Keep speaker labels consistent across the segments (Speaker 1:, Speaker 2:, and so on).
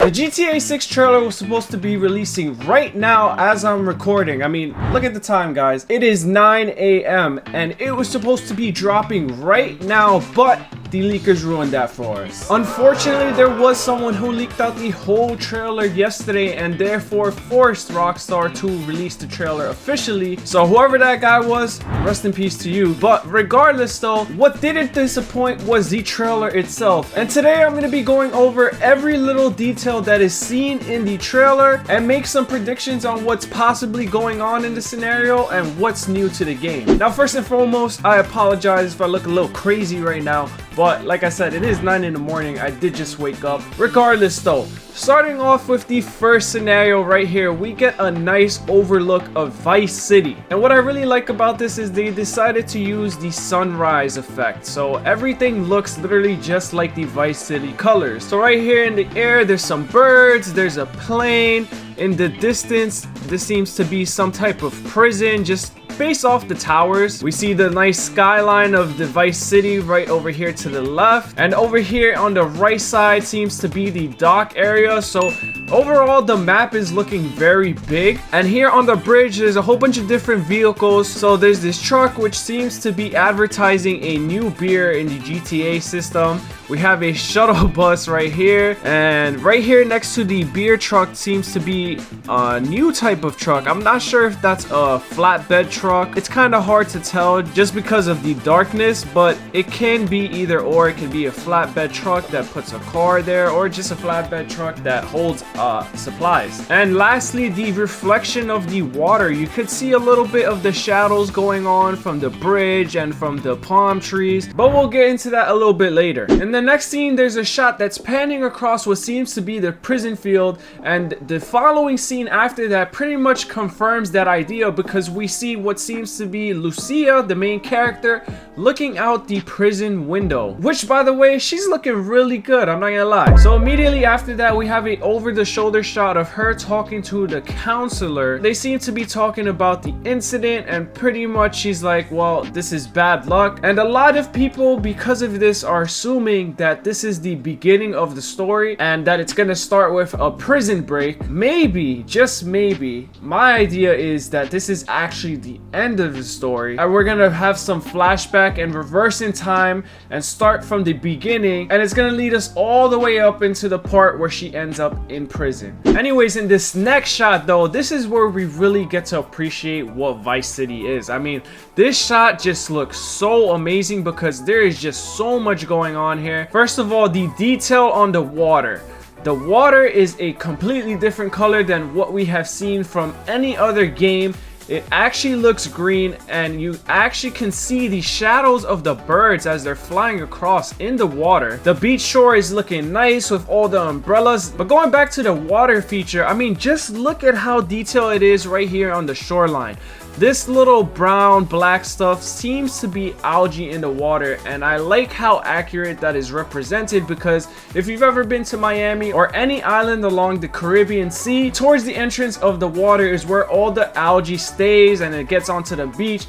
Speaker 1: The GTA 6 trailer was supposed to be releasing right now as I'm recording. I mean, look at the time, guys. It is 9 a.m. and it was supposed to be dropping right now, but the leakers ruined that for us. Unfortunately, there was someone who leaked out the whole trailer yesterday and therefore forced Rockstar to release the trailer officially. So whoever that guy was, rest in peace to you. But regardless though, what didn't disappoint was the trailer itself. And today I'm going to be going over every little detail that is seen in the trailer and make some predictions on what's possibly going on in the scenario and what's new to the game. Now, first and foremost, I apologize if I look a little crazy right now. But like I said, it is 9 in the morning. I did just wake up. Regardless though, starting off with the first scenario right here, we get a nice overlook of Vice City. And what I really like about this is they decided to use the sunrise effect. So everything looks literally just like the Vice City colors. So right here in the air, there's some birds, there's a plane. In the distance, this seems to be some type of prison, just based off the towers. We see the nice skyline of the Vice City right over here to the left, and over here on the right side seems to be the dock area. So overall the map is looking very big, and here on the bridge there's a whole bunch of different vehicles. So there's this truck which seems to be advertising a new beer in the GTA system. We have a shuttle bus right here, and right here next to the beer truck seems to be a new type of truck. I'm not sure if that's a flatbed truck. It's kind of hard to tell just because of the darkness, but it can be either or. It can be a flatbed truck that puts a car there, or just a flatbed truck that holds supplies. And lastly, the reflection of the water. You could see a little bit of the shadows going on from the bridge and from the palm trees, but we'll get into that a little bit later. In the next scene, there's a shot that's panning across what seems to be the prison field, and the following scene after that pretty much confirms that idea, because we see what seems to be Lucia, the main character, looking out the prison window, which by the way, she's looking really good, I'm not gonna lie. So immediately after that, we have a over-the-shoulder shot of her talking to the counselor. They seem to be talking about the incident, and pretty much she's like, well, this is bad luck. And a lot of people, because of this, are assuming that this is the beginning of the story and that it's gonna start with a prison break. Maybe, just maybe, my idea is that this is actually the end of the story, and we're gonna have some flashback and reverse in time and start from the beginning, and it's gonna lead us all the way up into the part where she ends up in prison. Anyways, in this next shot though, this is where we really get to appreciate what Vice City is. I mean, this shot just looks so amazing because there is just so much going on here. First of all, the detail on the water. The water is a completely different color than what we have seen from any other game. It actually looks green, and you actually can see the shadows of the birds as they're flying across in the water. The beach shore is looking nice with all the umbrellas. But going back to the water feature, I mean, just look at how detailed it is right here on the shoreline. This little brown black stuff seems to be algae in the water, and I like how accurate that is represented, because if you've ever been to Miami or any island along the Caribbean Sea, towards the entrance of the water is where all the algae stays and it gets onto the beach.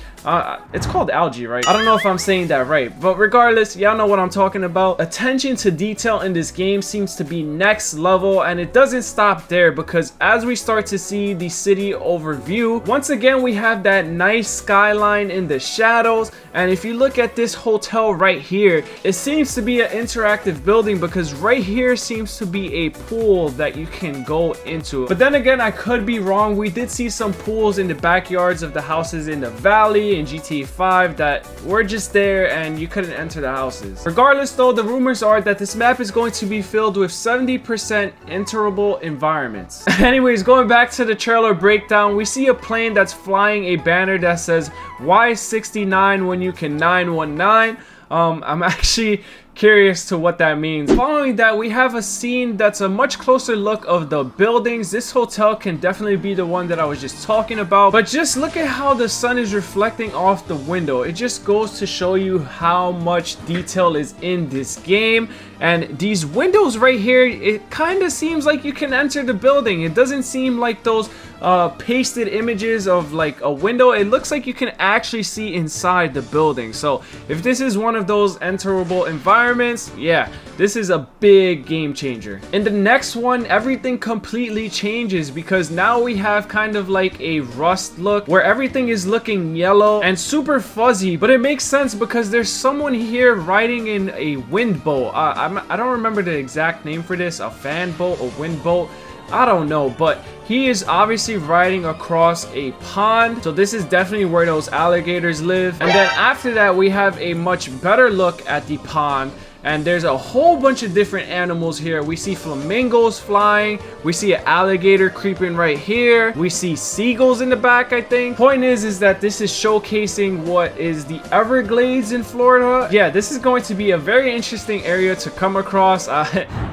Speaker 1: It's called algae, right? I don't know if I'm saying that right, but regardless, y'all know what I'm talking about. Attention to detail in this game seems to be next level, and it doesn't stop there, because as we start to see the city overview, once again we have that nice skyline in the shadows. And if you look at this hotel right here, it seems to be an interactive building, because right here seems to be a pool that you can go into. But then again, I could be wrong. We did see some pools in the backyards of the houses in the valley in GTA 5 that were just there and you couldn't enter the houses. Regardless though, the rumors are that this map is going to be filled with 70% enterable environments. Anyways, going back to the trailer breakdown, we see a plane that's flying a banner that says, "Why 69 when you can 919?" I'm actually curious to what that means. Following that, we have a scene that's a much closer look of the buildings. This hotel can definitely be the one that I was just talking about, but just look at how the sun is reflecting off the window. It just goes to show you how much detail is in this game. And these windows right here, it kind of seems like you can enter the building. It doesn't seem like those pasted images of like a window. It looks like you can actually see inside the building. So if this is one of those enterable environments, yeah, this is a big game changer. In the next one, everything completely changes because now we have kind of like a rust look where everything is looking yellow and super fuzzy, but it makes sense because there's someone here riding in a wind boat. I don't remember the exact name for this, a fan boat, a wind boat, I don't know, but he is obviously riding across a pond. So this is definitely where those alligators live. And then after that, we have a much better look at the pond. And there's a whole bunch of different animals here. We see flamingos flying. We see an alligator creeping right here. We see seagulls in the back, I think. Point is that this is showcasing what is the Everglades in Florida. Yeah, this is going to be a very interesting area to come across.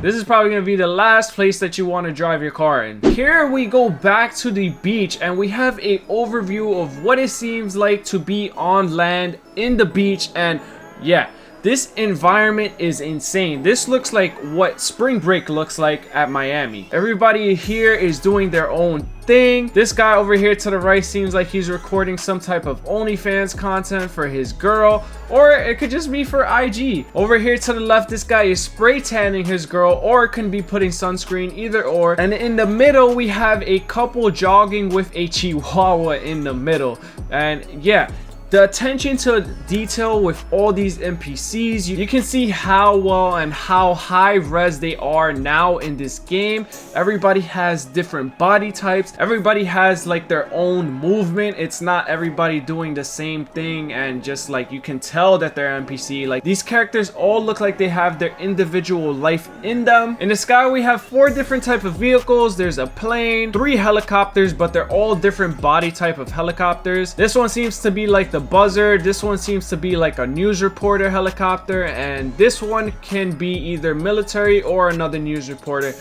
Speaker 1: This is probably going to be the last place that you want to drive your car in. Here we go back to the beach and we have a overview of what it seems like to be on land in the beach. And yeah, this environment is insane. This looks like what spring break looks like at Miami. Everybody here is doing their own thing. This guy over here to the right seems like he's recording some type of OnlyFans content for his girl, or it could just be for IG. Over here to the left, this guy is spray tanning his girl, or it can be putting sunscreen, either or. And in the middle, we have a couple jogging with a chihuahua in the middle. And yeah, the attention to detail with all these NPCs, you can see how well and how high res they are now in this game. Everybody has different body types. Everybody has like their own movement. It's not everybody doing the same thing and just like you can tell that they're NPC. Like these characters all look like they have their individual life in them. In the sky, we have 4 different type of vehicles. There's a plane, 3 helicopters, but they're all different body type of helicopters. This one seems to be like the Buzzard. This one seems to be like a news reporter helicopter, and this one can be either military or another news reporter.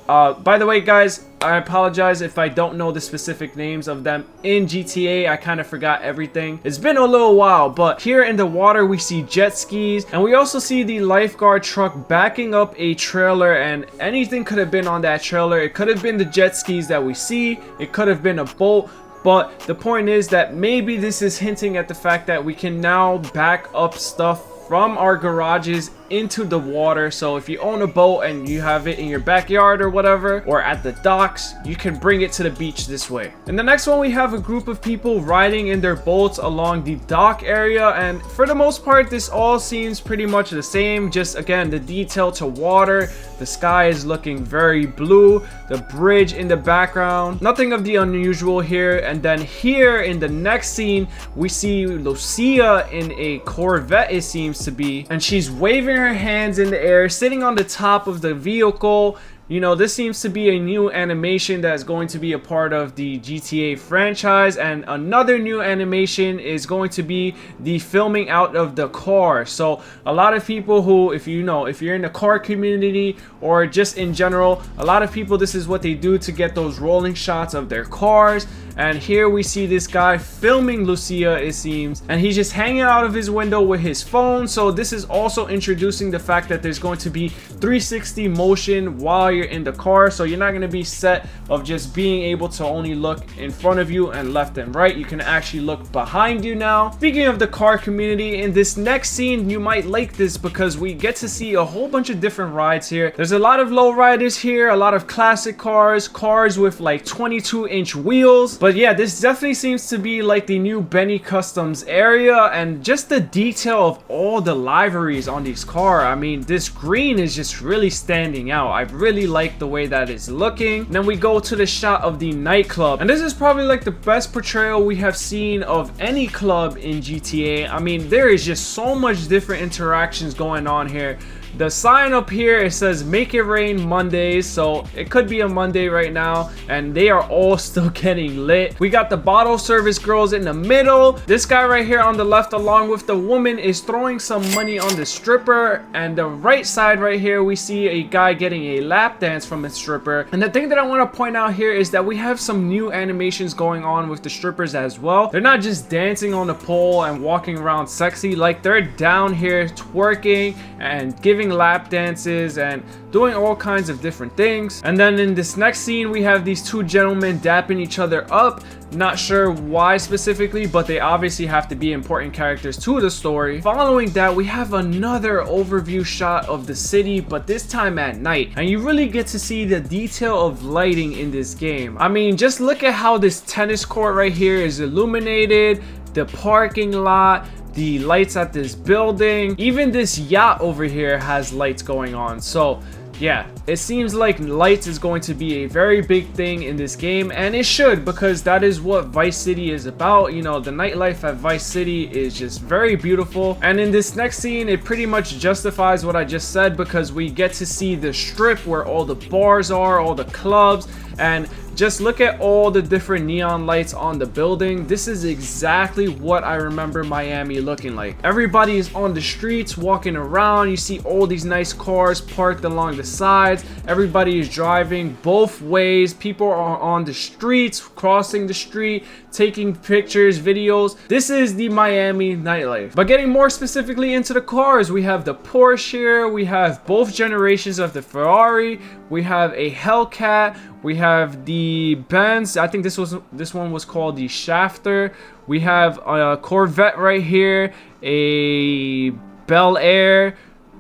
Speaker 1: By the way, guys, I apologize if I don't know the specific names of them in GTA. I kind of forgot everything. It's been a little while, but here in the water we see jet skis, and we also see the lifeguard truck backing up a trailer, and anything could have been on that trailer. It could have been the jet skis that we see. It could have been a boat. But the point is that maybe this is hinting at the fact that we can now back up stuff from our garages into the water. So if you own a boat and you have it in your backyard or whatever, or at the docks, you can bring it to the beach this way. And the next one, we have a group of people riding in their boats along the dock area, and for the most part this all seems pretty much the same. Just again, the detail to water, the sky is looking very blue, the bridge in the background, nothing of the unusual here. And then here in the next scene, we see Lucia in a Corvette, it seems to be, and she's waving her hands in the air, sitting on the top of the vehicle. You know, this seems to be a new animation that's going to be a part of the GTA franchise, and another new animation is going to be the filming out of the car. So a lot of people who, if you're in the car community or just in general, a lot of people, this is what they do to get those rolling shots of their cars. And here we see this guy filming Lucia, it seems, and he's just hanging out of his window with his phone. So this is also introducing the fact that there's going to be 360 motion while you're in the car. So you're not going to be set of just being able to only look in front of you and left and right. You can actually look behind you now. Speaking of the car community, in this next scene, you might like this because we get to see a whole bunch of different rides here. There's a lot of low riders here, a lot of classic cars with like 22-inch wheels. But yeah, this definitely seems to be like the new Benny Customs area, and just the detail of all the liveries on these cars. I mean, this green is just really standing out. I really like the way that it's looking. And then we go to the shot of the nightclub, and this is probably like the best portrayal we have seen of any club in GTA. I mean, there is just so much different interactions going on here. The sign up here, it says make it rain Mondays, so it could be a Monday right now, and they are all still getting lit. We got the bottle service girls in the middle. This guy right here on the left, along with the woman, is throwing some money on the stripper. And the right side right here, we see a guy getting a lap dance from a stripper. And the thing that I want to point out here is that we have some new animations going on with the strippers as well. They're not just dancing on the pole and walking around sexy, like they're down here twerking and giving giving lap dances and doing all kinds of different things. And then in this next scene, we have these two gentlemen dapping each other up. Not sure why specifically, but they obviously have to be important characters to the story. Following that, we have another overview shot of the city, but this time at night, and you really get to see the detail of lighting in this game. I mean, just look at how this tennis court right here is illuminated, the parking lot, the lights at this building, even this yacht over here has lights going on. So yeah, it seems like lights is going to be a very big thing in this game, and it should, because that is what Vice City is about. You know, the nightlife at Vice City is just very beautiful. And in this next scene, it pretty much justifies what I just said, because we get to see the strip where all the bars are, all the clubs, and just look at all the different neon lights on the building. This is exactly what I remember Miami looking like. Everybody is on the streets walking around. You see all these nice cars parked along the sides. Everybody is driving both ways. People are on the streets, crossing the street, taking pictures, videos. This is the Miami nightlife. But getting more specifically into the cars, we have the Porsche here. We have both generations of the Ferrari. We have a Hellcat. We have the Benz. I think this one was called the Shafter. We have a Corvette right here, a Bel Air,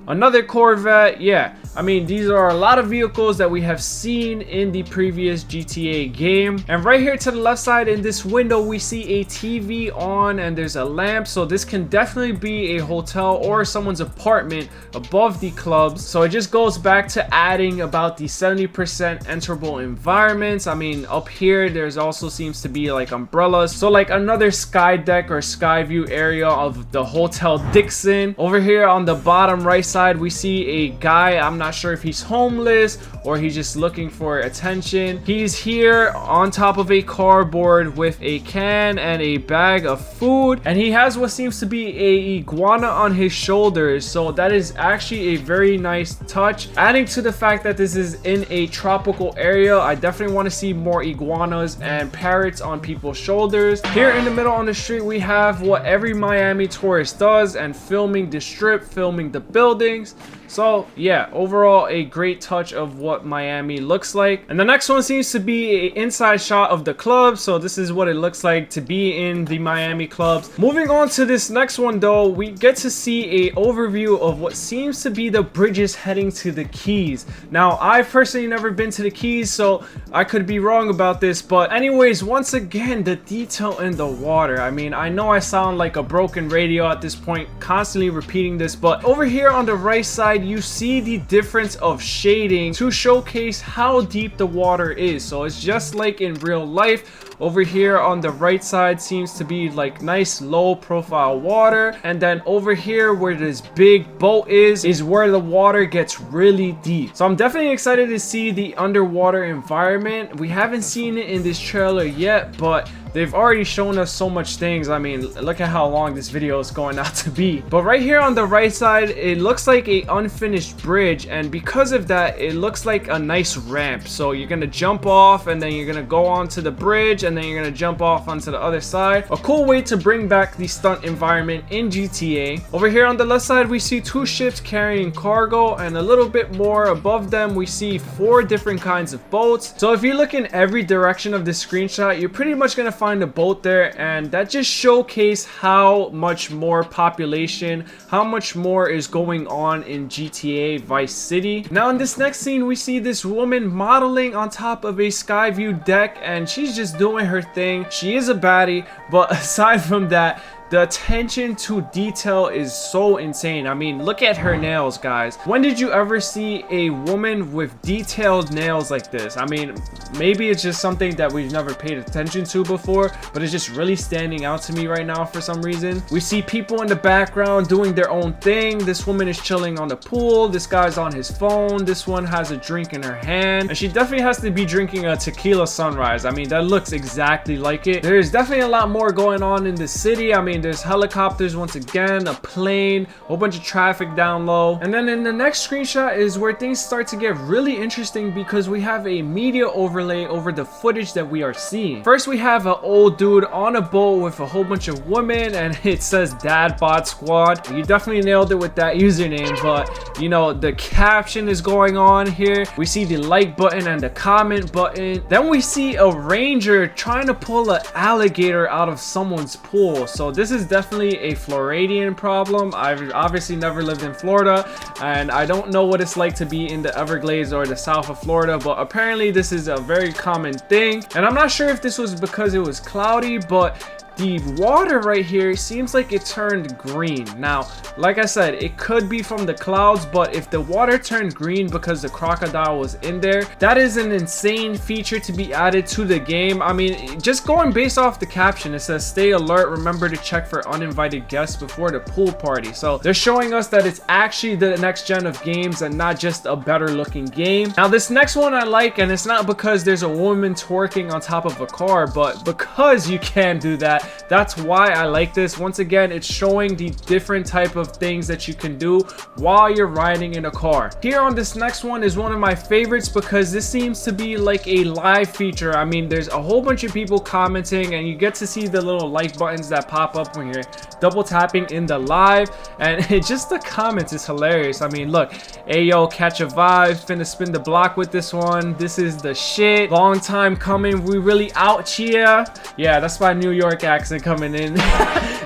Speaker 1: another Corvette. Yeah, I mean, these are a lot of vehicles that we have seen in the previous GTA game. And right here to the left side in this window, we see a TV on and there's a lamp. So this can definitely be a hotel or someone's apartment above the clubs. So it just goes back to adding about the 70% enterable environments. I mean, up here, there's also seems to be like umbrellas. So like another sky deck or sky view area of the Hotel Dixon. Over here on the bottom right side, we see a guy. I'm not sure if he's homeless or he's just looking for attention. He's here on top of a cardboard with a can and a bag of food, and he has what seems to be a iguana on his shoulders. So that is actually a very nice touch, adding to the fact that this is in a tropical area. I definitely want to see more iguanas and parrots on people's shoulders. Here in the middle on the street, we have what every Miami tourist does, and filming the strip, filming the buildings. So yeah, overall a great touch of what Miami looks like. And the next one seems to be an inside shot of the club. So this is what it looks like to be in the Miami clubs. Moving on to this next one though, we get to see a overview of what seems to be the bridges heading to the Keys. Now, I've personally never been to the Keys, so I could be wrong about this. But anyways, once again, the detail in the water. I mean, I know I sound like a broken radio at this point, constantly repeating this, but over here on the right side, you see the difference of shading to showcase how deep the water is. So it's just like in real life. Over here on the right side seems to be like nice low profile water, and then over here where this big boat is where the water gets really deep. So I'm definitely excited to see the underwater environment. We haven't seen it in this trailer yet, but they've already shown us so much things. I mean, look at how long this video is going out to be. But right here on the right side, it looks like a unfinished bridge, and because of that, it looks like a nice ramp. So you're gonna jump off, and then you're gonna go onto the bridge, and then you're gonna jump off onto the other side. A cool way to bring back the stunt environment in GTA. Over here on the left side, we see two ships carrying cargo, and a little bit more above them, we see 4 different kinds of boats. So if you look in every direction of this screenshot, you're pretty much gonna find a boat there, and that just showcase how much more population, how much more is going on in GTA Vice City. Now in this next scene, we see this woman modeling on top of a sky view deck, and she's just doing her thing. She is a baddie, but aside from that, the attention to detail is so insane. I mean, look at her nails, guys. When did you ever see a woman with detailed nails like this? I mean, maybe it's just something that we've never paid attention to before, but it's just really standing out to me right now for some reason. We see people in the background doing their own thing. This woman is chilling on the pool. This guy's on his phone. This one has a drink in her hand, and she definitely has to be drinking a tequila sunrise. I mean, that looks exactly like it. There's definitely a lot more going on in the city. I mean, mean, there's helicopters once again, a plane, a whole bunch of traffic down low. And then in the next screenshot is where things start to get really interesting because we have a media overlay over the footage that we are seeing. First, we have an old dude on a boat with a whole bunch of women, and it says Dad Bod Squad. You definitely nailed it with that username, but you know, the caption is going on here. We see the like button and the comment button. Then we see a ranger trying to pull an alligator out of someone's pool. So this is definitely a Floridian problem. I've obviously never lived in Florida, and I don't know what it's like to be in the Everglades or the south of Florida, but apparently this is a very common thing. And I'm not sure if this was because it was cloudy, but the water right here seems like it turned green. Now, like I said, it could be from the clouds, but if the water turned green because the crocodile was in there, that is an insane feature to be added to the game. I mean, just going based off the caption, it says stay alert, remember to check for uninvited guests before the pool party. So they're showing us that it's actually the next gen of games and not just a better looking game. Now, this next one I like, and it's not because there's a woman twerking on top of a car, but because you can do that. That's why I like this. Once again, it's showing the different type of things that you can do while you're riding in a car. Here on this next one is one of my favorites because this seems to be like a live feature. I mean, there's a whole bunch of people commenting, and you get to see the little like buttons that pop up when you're double tapping in the live, and it just, the comments is hilarious. I mean, look, hey yo, catch a vibe, finna spin the block with this one, this is the shit, long time coming, we really out here. Yeah, that's my New York accent coming in.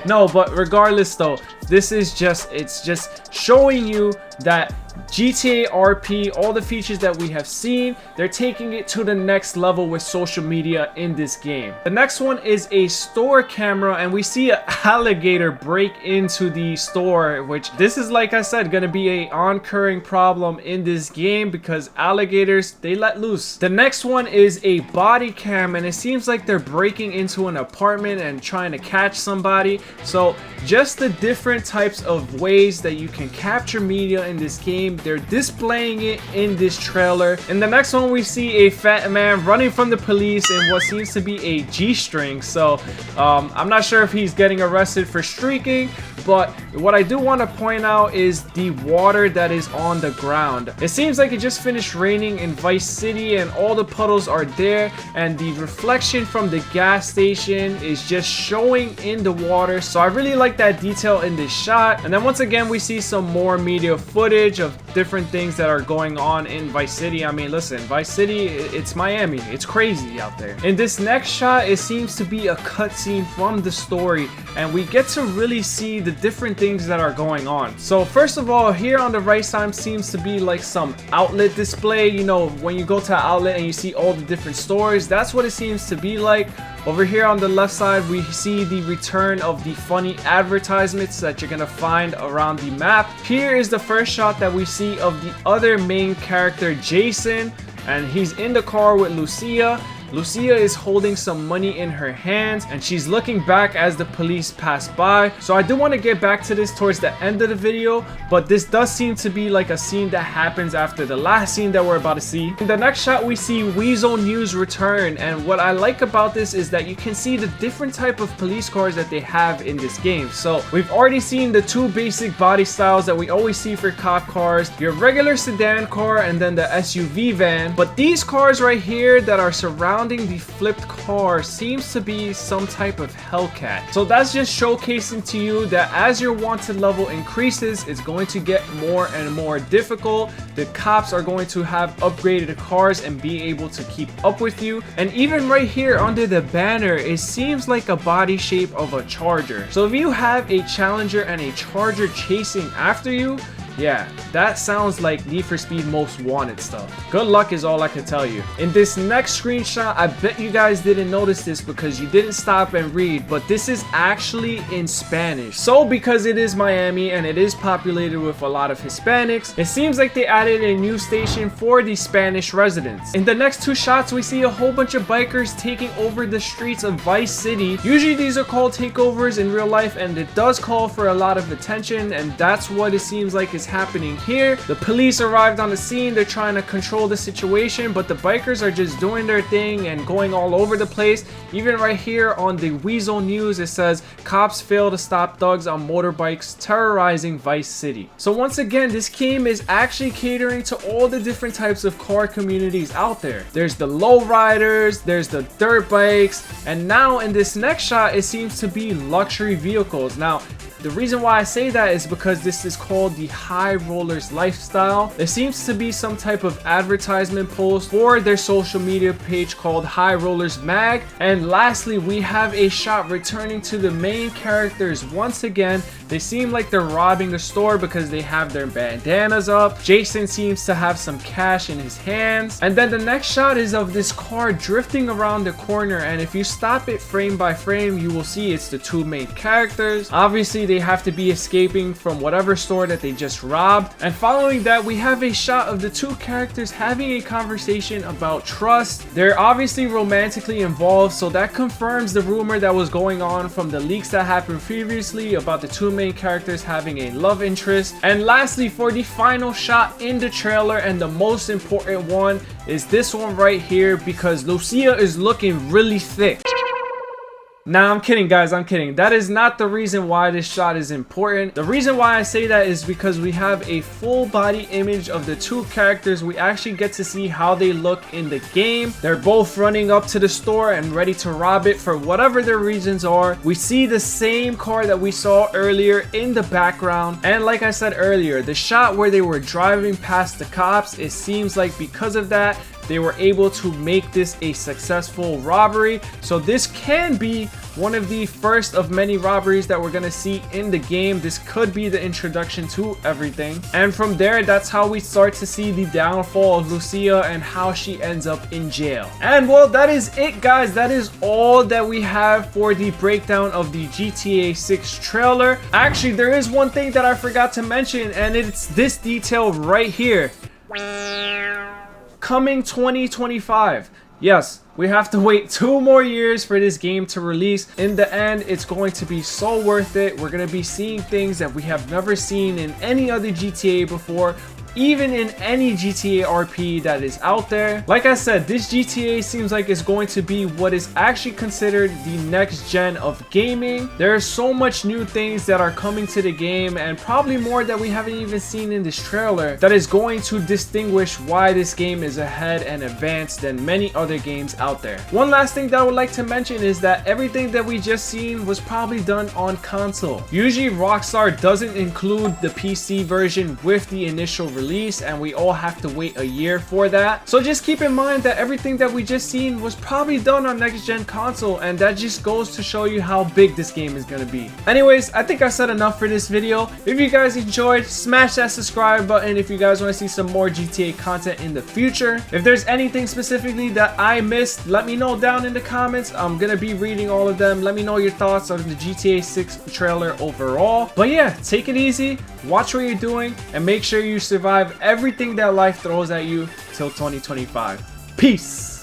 Speaker 1: No, but regardless though, this is just, it's just showing you that GTA RP, all the features that we have seen, they're taking it to the next level with social media in this game. The next one is a store camera, and we see an alligator break into the store, which this is, like I said, gonna be a oncurring problem in this game because alligators, they let loose. The next one is a body cam, and it seems like they're breaking into an apartment and trying to catch somebody. So just the different types of ways that you can capture media in this game, they're displaying it in this trailer. In the next one, we see a fat man running from the police in what seems to be a G-string. So I'm not sure if he's getting arrested for streaking, but what I do want to point out is the water that is on the ground. It seems like it just finished raining in Vice City, and all the puddles are there, and the reflection from the gas station is just showing in the water. So I really like that detail in this shot. And then once again, we see some more media footage of different things that are going on in Vice City. I mean, listen, Vice City, it's Miami, it's crazy out there. In this next shot, it seems to be a cutscene from the story, and we get to really see the different things that are going on. So first of all, here on the right side seems to be like some outlet display. You know, when you go to an outlet and you see all the different stores, that's what it seems to be like. Over here on the left side, we see the return of the funny advertisements that you're gonna find around the map. Here is the first shot that we see of the other main character, Jason, and he's in the car with Lucia. Lucia is holding some money in her hands, and she's looking back as the police pass by. So I do want to get back to this towards the end of the video, but this does seem to be like a scene that happens after the last scene that we're about to see. In the next shot, we see Weasel News return, and what I like about this is that you can see the different type of police cars that they have in this game. So we've already seen the two basic body styles that we always see for cop cars, your regular sedan car and then the SUV van. But these cars right here that are surrounding the flipped car seems to be some type of Hellcat. So that's just showcasing to you that as your wanted level increases, it's going to get more and more difficult. The cops are going to have upgraded cars and be able to keep up with you. And even right here under the banner, it seems like a body shape of a Charger. So if you have a Challenger and a Charger chasing after you, yeah, that sounds like Need for Speed Most Wanted stuff. Good luck is all I can tell you. In this next screenshot, I bet you guys didn't notice this because you didn't stop and read, but this is actually in Spanish. So because it is Miami and it is populated with a lot of Hispanics, it seems like they added a new station for the Spanish residents. In the next two shots, we see a whole bunch of bikers taking over the streets of Vice City. Usually these are called takeovers in real life, and it does call for a lot of attention, and that's what it seems like is happening here. The police arrived on the scene. They're trying to control the situation, but the bikers are just doing their thing and going all over the place. Even right here on the Weasel News, it says cops fail to stop thugs on motorbikes terrorizing Vice City. So once again, this game is actually catering to all the different types of car communities out there. There's the lowriders, there's the dirt bikes, and now in this next shot, it seems to be luxury vehicles. Now, the reason why I say that is because this is called the High Rollers Lifestyle. There seems to be some type of advertisement post for their social media page called High Rollers Mag. And lastly, we have a shot returning to the main characters once again. They seem like they're robbing the store because they have their bandanas up. Jason seems to have some cash in his hands. And then the next shot is of this car drifting around the corner. And if you stop it frame by frame, you will see it's the two main characters. Obviously, they have to be escaping from whatever store that they just robbed. And following that, we have a shot of the two characters having a conversation about trust. They're obviously romantically involved, so that confirms the rumor that was going on from the leaks that happened previously about the two main characters having a love interest. And lastly, for the final shot in the trailer, and the most important one, is this one right here, because Lucia is looking really thick. Nah, I'm kidding, guys. I'm kidding. That is not the reason why this shot is important. The reason why I say that is because we have a full body image of the two characters. We actually get to see how they look in the game. They're both running up to the store and ready to rob it for whatever their reasons are. We see the same car that we saw earlier in the background. And like I said earlier, the shot where they were driving past the cops, it seems like because of that, they were able to make this a successful robbery. So this can be one of the first of many robberies that we're gonna see in the game. This could be the introduction to everything. And from there, that's how we start to see the downfall of Lucia and how she ends up in jail. And well, that is it, guys. That is all that we have for the breakdown of the GTA 6 trailer. Actually, there is one thing that I forgot to mention, and it's this detail right here. Coming 2025. Yes, we have to wait 2 more years for this game to release. In the end, it's going to be so worth it. We're going to be seeing things that we have never seen in any other GTA before, even in any GTA RP that is out there. Like I said, this GTA seems like it's going to be what is actually considered the next gen of gaming. There are so much new things that are coming to the game, and probably more that we haven't even seen in this trailer, that is going to distinguish why this game is ahead and advanced than many other games out there. One last thing that I would like to mention is that everything that we just seen was probably done on console. Usually Rockstar doesn't include the PC version with the initial release, and we all have to wait a year for that. So just keep in mind that everything that we just seen was probably done on next gen console, and that just goes to show you how big this game is going to be. Anyways, I think I said enough for this video. If you guys enjoyed, smash that subscribe button if you guys want to see some more GTA content in the future. If there's anything specifically that I missed, let me know down in the comments. I'm going to be reading all of them. Let me know your thoughts on the GTA 6 trailer overall. But yeah, take it easy, watch what you're doing, and make sure you survive everything that life throws at you till 2025. Peace.